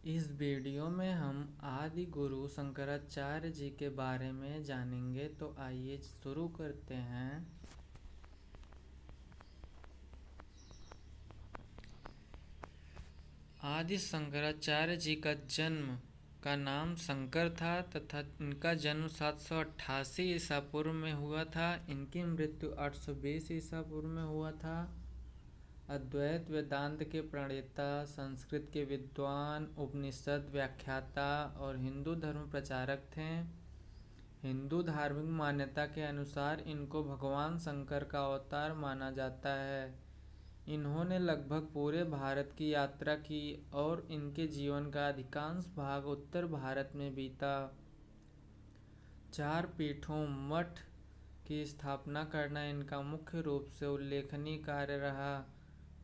इस वीडियो में हम आदि गुरु शंकराचार्य जी के बारे में जानेंगे। तो आइए शुरू करते हैं। आदि शंकराचार्य जी का जन्म का नाम शंकर था तथा इनका जन्म 788 ईसा पूर्व में हुआ था। इनकी मृत्यु 820 ईसा पूर्व में हुआ था। अद्वैत वेदांत के प्रणेता, संस्कृत के विद्वान, उपनिषद व्याख्याता और हिंदू धर्म प्रचारक थे। हिंदू धार्मिक मान्यता के अनुसार इनको भगवान शंकर का अवतार माना जाता है। इन्होंने लगभग पूरे भारत की यात्रा की और इनके जीवन का अधिकांश भाग उत्तर भारत में बीता। 4 पीठों मठ की स्थापना करना इनका मुख्य रूप से उल्लेखनीय कार्य रहा,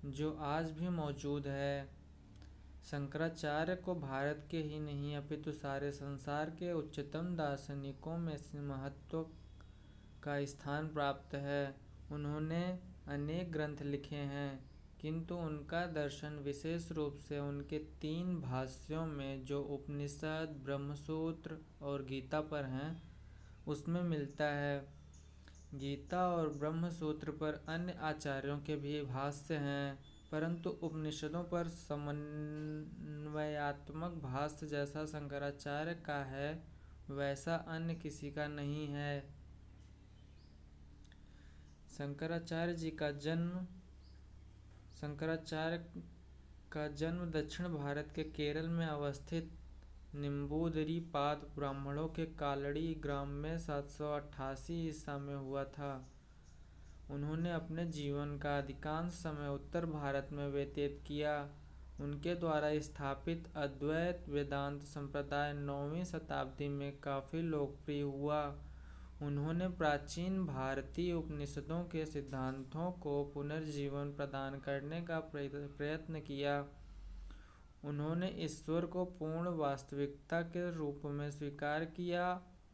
जो आज भी मौजूद है। शंकराचार्य को भारत के ही नहीं अपितु सारे संसार के उच्चतम दार्शनिकों में से महत्व का स्थान प्राप्त है। उन्होंने अनेक ग्रंथ लिखे हैं, किंतु उनका दर्शन विशेष रूप से उनके 3 भाष्यों में, जो उपनिषद, ब्रह्मसूत्र और गीता पर हैं, उसमें मिलता है। गीता और ब्रह्मसूत्र पर अन्य आचार्यों के भी भाष्य हैं, परंतु उपनिषदों पर समन्वयात्मक भाष्य जैसा शंकराचार्य का है, वैसा अन्य किसी का नहीं है। शंकराचार्य का जन्म दक्षिण भारत के केरल में अवस्थित निम्बूदरीपाद ब्राह्मणों के कालड़ी ग्राम में 788 ईसा में हुआ था। उन्होंने अपने जीवन का अधिकांश समय उत्तर भारत में व्यतीत किया। उनके द्वारा स्थापित अद्वैत वेदांत संप्रदाय 9वीं शताब्दी में काफ़ी लोकप्रिय हुआ। उन्होंने प्राचीन भारतीय उपनिषदों के सिद्धांतों को पुनर्जीवन प्रदान करने का प्रयत्न किया। उन्होंने ईश्वर को पूर्ण वास्तविकता के रूप में स्वीकार किया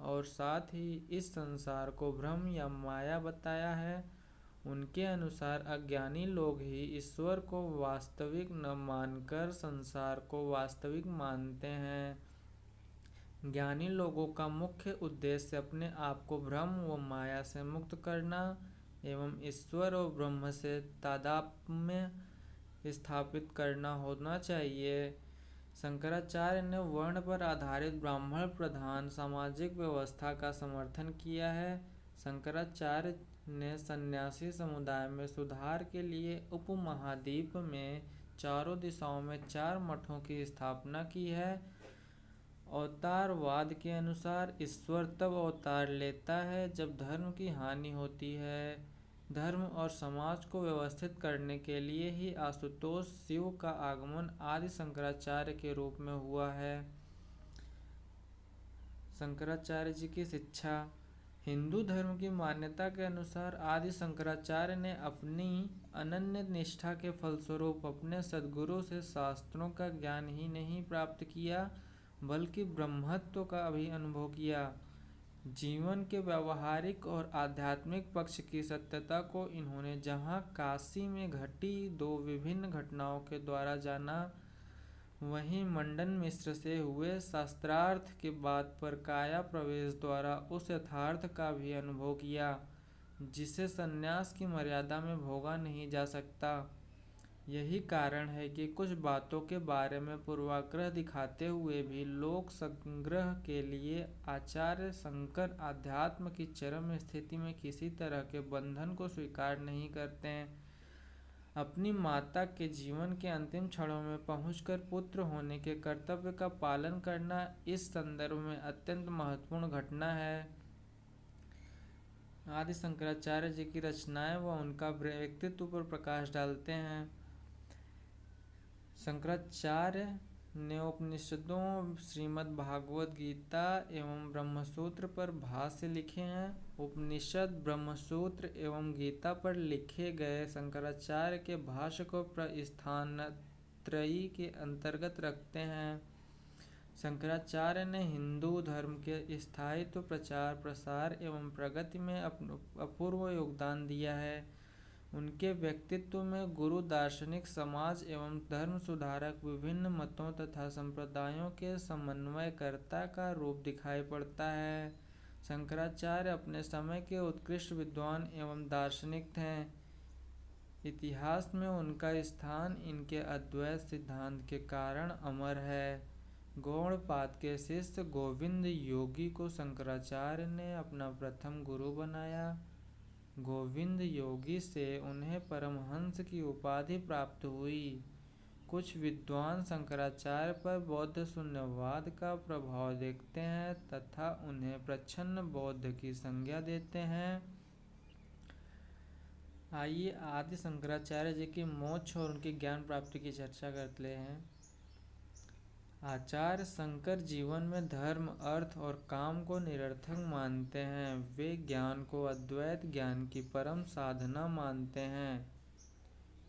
और साथ ही इस संसार को भ्रम या माया बताया है। उनके अनुसार अज्ञानी लोग ही ईश्वर को वास्तविक न मानकर संसार को वास्तविक मानते हैं। ज्ञानी लोगों का मुख्य उद्देश्य अपने आप को भ्रम व माया से मुक्त करना एवं ईश्वर और ब्रह्म से तादात्म्य स्थापित करना होना चाहिए। शंकराचार्य ने वर्ण पर आधारित ब्राह्मण प्रधान सामाजिक व्यवस्था का समर्थन किया है। शंकराचार्य ने सन्यासी समुदाय में सुधार के लिए उपमहाद्वीप में चारों दिशाओं में 4 मठों की स्थापना की है। अवतारवाद के अनुसार ईश्वर तब अवतार लेता है जब धर्म की हानि होती है। धर्म और समाज को व्यवस्थित करने के लिए ही आशुतोष शिव का आगमन आदि शंकराचार्य के रूप में हुआ है। शंकराचार्य जी की शिक्षा। हिंदू धर्म की मान्यता के अनुसार आदि शंकराचार्य ने अपनी अनन्य निष्ठा के फलस्वरूप अपने सद्गुरु से शास्त्रों का ज्ञान ही नहीं प्राप्त किया, बल्कि ब्रह्मत्व का भी अनुभव किया। जीवन के व्यावहारिक और आध्यात्मिक पक्ष की सत्यता को इन्होंने जहाँ काशी में घटी 2 विभिन्न घटनाओं के द्वारा जाना, वहीं मंडन मिश्र से हुए शास्त्रार्थ के बाद पर काया प्रवेश द्वारा उस यथार्थ का भी अनुभव किया, जिसे संन्यास की मर्यादा में भोगा नहीं जा सकता। यही कारण है कि कुछ बातों के बारे में पूर्वाग्रह दिखाते हुए भी लोक संग्रह के लिए आचार्य शंकर आध्यात्म की चरम स्थिति में किसी तरह के बंधन को स्वीकार नहीं करते हैं। अपनी माता के जीवन के अंतिम क्षणों में पहुंचकर पुत्र होने के कर्तव्य का पालन करना इस संदर्भ में अत्यंत महत्वपूर्ण घटना है। आदि शंकराचार्य जी की रचनाएं व उनका व्यक्तित्व पर प्रकाश डालते हैं। शंकराचार्य ने उपनिषदों, श्रीमद् भागवत गीता एवं ब्रह्मसूत्र पर भाष्य लिखे हैं। उपनिषद, ब्रह्मसूत्र एवं गीता पर लिखे गए शंकराचार्य के भाष्य को प्रस्थानत्रयी के अंतर्गत रखते हैं। शंकराचार्य ने हिंदू धर्म के स्थायित्व, प्रचार, प्रसार एवं प्रगति में अपूर्व योगदान दिया है। उनके व्यक्तित्व में गुरु दार्शनिक, समाज एवं धर्म सुधारक, विभिन्न मतों तथा संप्रदायों के समन्वयकर्ता का रूप दिखाई पड़ता है। शंकराचार्य अपने समय के उत्कृष्ट विद्वान एवं दार्शनिक थे। इतिहास में उनका स्थान इनके अद्वैत सिद्धांत के कारण अमर है। गौड़पाद के शिष्य गोविंद योगी को शंकराचार्य ने अपना प्रथम गुरु बनाया। गोविंद योगी से उन्हें परमहंस की उपाधि प्राप्त हुई। कुछ विद्वान शंकराचार्य पर बौद्ध शून्यवाद का प्रभाव देखते हैं तथा उन्हें प्रच्छन्न बौद्ध की संज्ञा देते हैं। आइए आदि शंकराचार्य जी की मोक्ष और उनकी ज्ञान प्राप्ति की चर्चा करते हैं। आचार्य शंकर जीवन में धर्म, अर्थ और काम को निरर्थक मानते हैं। वे ज्ञान को अद्वैत ज्ञान की परम साधना मानते हैं,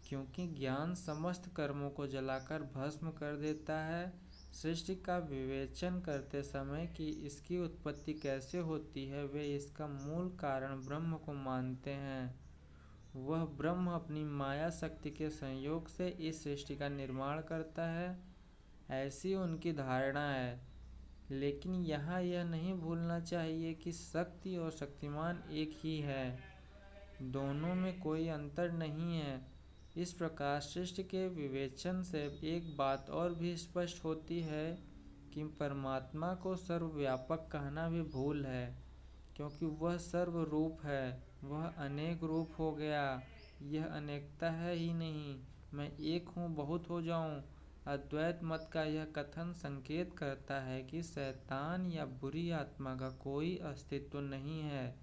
क्योंकि ज्ञान समस्त कर्मों को जलाकर भस्म कर देता है। सृष्टि का विवेचन करते समय कि इसकी उत्पत्ति कैसे होती है, वे इसका मूल कारण ब्रह्म को मानते हैं। वह ब्रह्म अपनी माया शक्ति के संयोग से इस सृष्टि का निर्माण करता है, ऐसी उनकी धारणा है। लेकिन यहाँ यह नहीं भूलना चाहिए कि शक्ति और शक्तिमान एक ही है, दोनों में कोई अंतर नहीं है। इस प्रकार सृष्टि के विवेचन से एक बात और भी स्पष्ट होती है कि परमात्मा को सर्वव्यापक कहना भी भूल है, क्योंकि वह सर्वरूप है। वह अनेक रूप हो गया, यह अनेकता है ही नहीं। मैं एक हूँ, बहुत हो जाऊँ। अद्वैत मत का यह कथन संकेत करता है कि शैतान या बुरी आत्मा का कोई अस्तित्व नहीं है।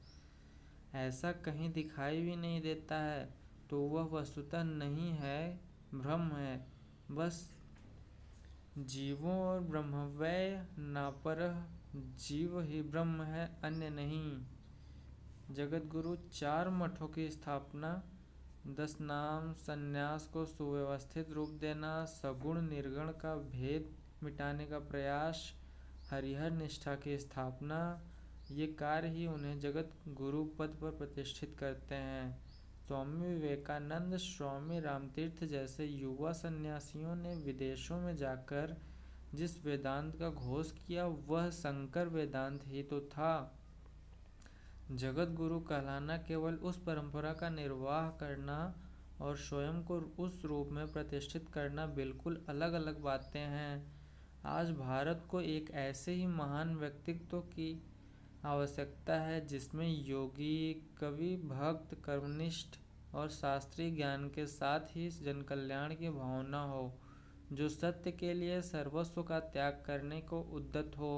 ऐसा कहीं दिखाई भी नहीं देता है, तो वह वस्तुतः नहीं है, भ्रम है। बस जीवों और ब्रह्मव्यय नापरह जीव ही ब्रह्म है, अन्य नहीं। जगत गुरु 4 मठों की स्थापना, 10 नाम संन्यास को सुव्यवस्थित रूप देना, सगुण निर्गुण का भेद मिटाने का प्रयास, हरिहर निष्ठा की स्थापना, ये कार्य ही उन्हें जगत गुरु पद पर प्रतिष्ठित करते हैं। स्वामी विवेकानंद, स्वामी रामतीर्थ जैसे युवा सन्यासियों ने विदेशों में जाकर जिस वेदांत का घोष किया, वह शंकर वेदांत ही तो था। जगत गुरु कहलाना केवल उस परंपरा का निर्वाह करना और स्वयं को उस रूप में प्रतिष्ठित करना बिल्कुल अलग अलग बातें हैं। आज भारत को एक ऐसे ही महान व्यक्तित्व की आवश्यकता है जिसमें योगी, कवि, भक्त, कर्मनिष्ठ और शास्त्रीय ज्ञान के साथ ही जनकल्याण की भावना हो, जो सत्य के लिए सर्वस्व का त्याग करने को उद्यत हो।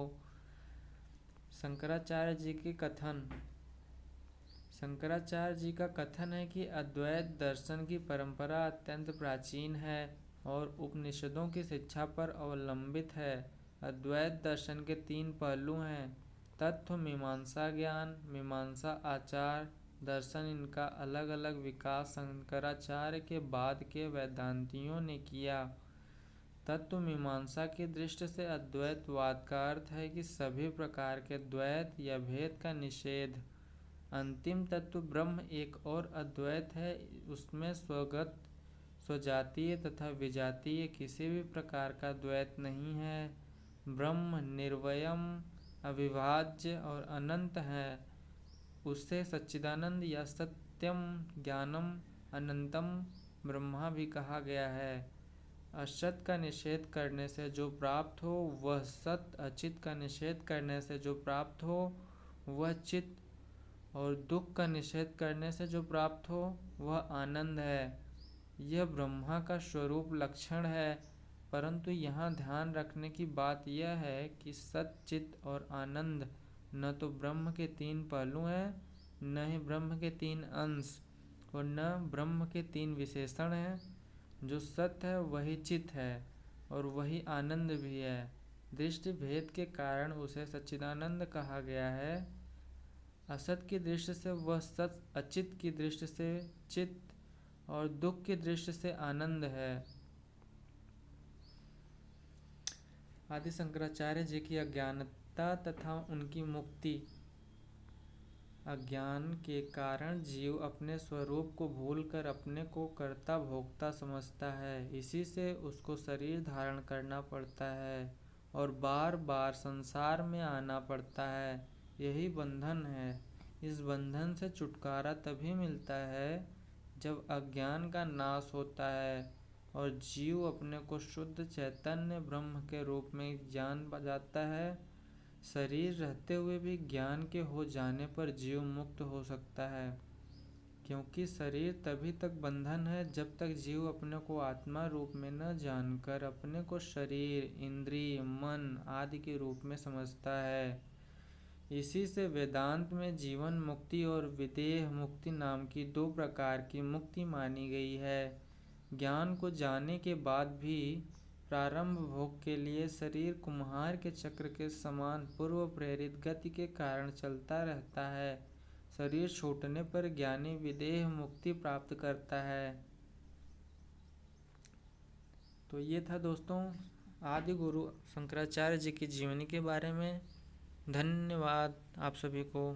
शंकराचार्य जी की कथन। शंकराचार्य जी का कथन है कि अद्वैत दर्शन की परंपरा अत्यंत प्राचीन है और उपनिषदों की शिक्षा पर अवलंबित है। अद्वैत दर्शन के 3 पहलू हैं: तत्व, मीमांसा, ज्ञान। मीमांसा, आचार, दर्शन, इनका अलग अलग विकास शंकराचार्य के बाद के वेदांतियों ने किया। तत्व मीमांसा की दृष्टि से अद्वैतवाद का अर्थ है कि सभी प्रकार के द्वैत या भेद का निषेध। अंतिम तत्व ब्रह्म एक और अद्वैत है, उसमें स्वगत, स्वजातीय तथा विजातीय किसी भी प्रकार का द्वैत नहीं है। ब्रह्म निर्वयम, अविभाज्य और अनंत है। उसे सच्चिदानंद या सत्यम, ज्ञानम, अनंतम ब्रह्मा भी कहा गया है। असत का निषेध करने से जो प्राप्त हो वह सत, अचित का निषेध करने से जो प्राप्त हो वह चित, और दुख का निषेध करने से जो प्राप्त हो वह आनंद है। यह ब्रह्मा का स्वरूप लक्षण है, परंतु यहाँ ध्यान रखने की बात यह है कि सत, चित और आनंद न तो ब्रह्म के 3 पहलू हैं, न ही ब्रह्म के 3 अंश, और न ब्रह्म के 3 विशेषण हैं। जो सत्य है वही चित है और वही आनंद भी है। दृष्टि भेद के कारण उसे सच्चिदानंद कहा गया है। असत की दृष्टि से वह सत, अचित की दृष्टि से चित और दुख की दृष्टि से आनंद है। आदि शंकराचार्य जी की अज्ञानता तथा उनकी मुक्ति। अज्ञान के कारण जीव अपने स्वरूप को भूलकर अपने को कर्ता भोक्ता समझता है। इसी से उसको शरीर धारण करना पड़ता है और बार बार संसार में आना पड़ता है। यही बंधन है। इस बंधन से छुटकारा तभी मिलता है जब अज्ञान का नाश होता है और जीव अपने को शुद्ध चैतन्य ब्रह्म के रूप में जान जाता है। शरीर रहते हुए भी ज्ञान के हो जाने पर जीव मुक्त हो सकता है, क्योंकि शरीर तभी तक बंधन है जब तक जीव अपने को आत्मा रूप में न जानकर अपने को शरीर, इंद्रिय, मन आदि के रूप में समझता है। इसी से वेदांत में जीवन मुक्ति और विदेह मुक्ति नाम की दो प्रकार की मुक्ति मानी गई है। ज्ञान को जाने के बाद भी प्रारंभ भोग के लिए शरीर कुम्हार के चक्र के समान पूर्व प्रेरित गति के कारण चलता रहता है। शरीर छूटने पर ज्ञानी विदेह मुक्ति प्राप्त करता है। तो ये था दोस्तों आदि गुरु शंकराचार्य जी की जीवनी के बारे में। धन्यवाद आप सभी को।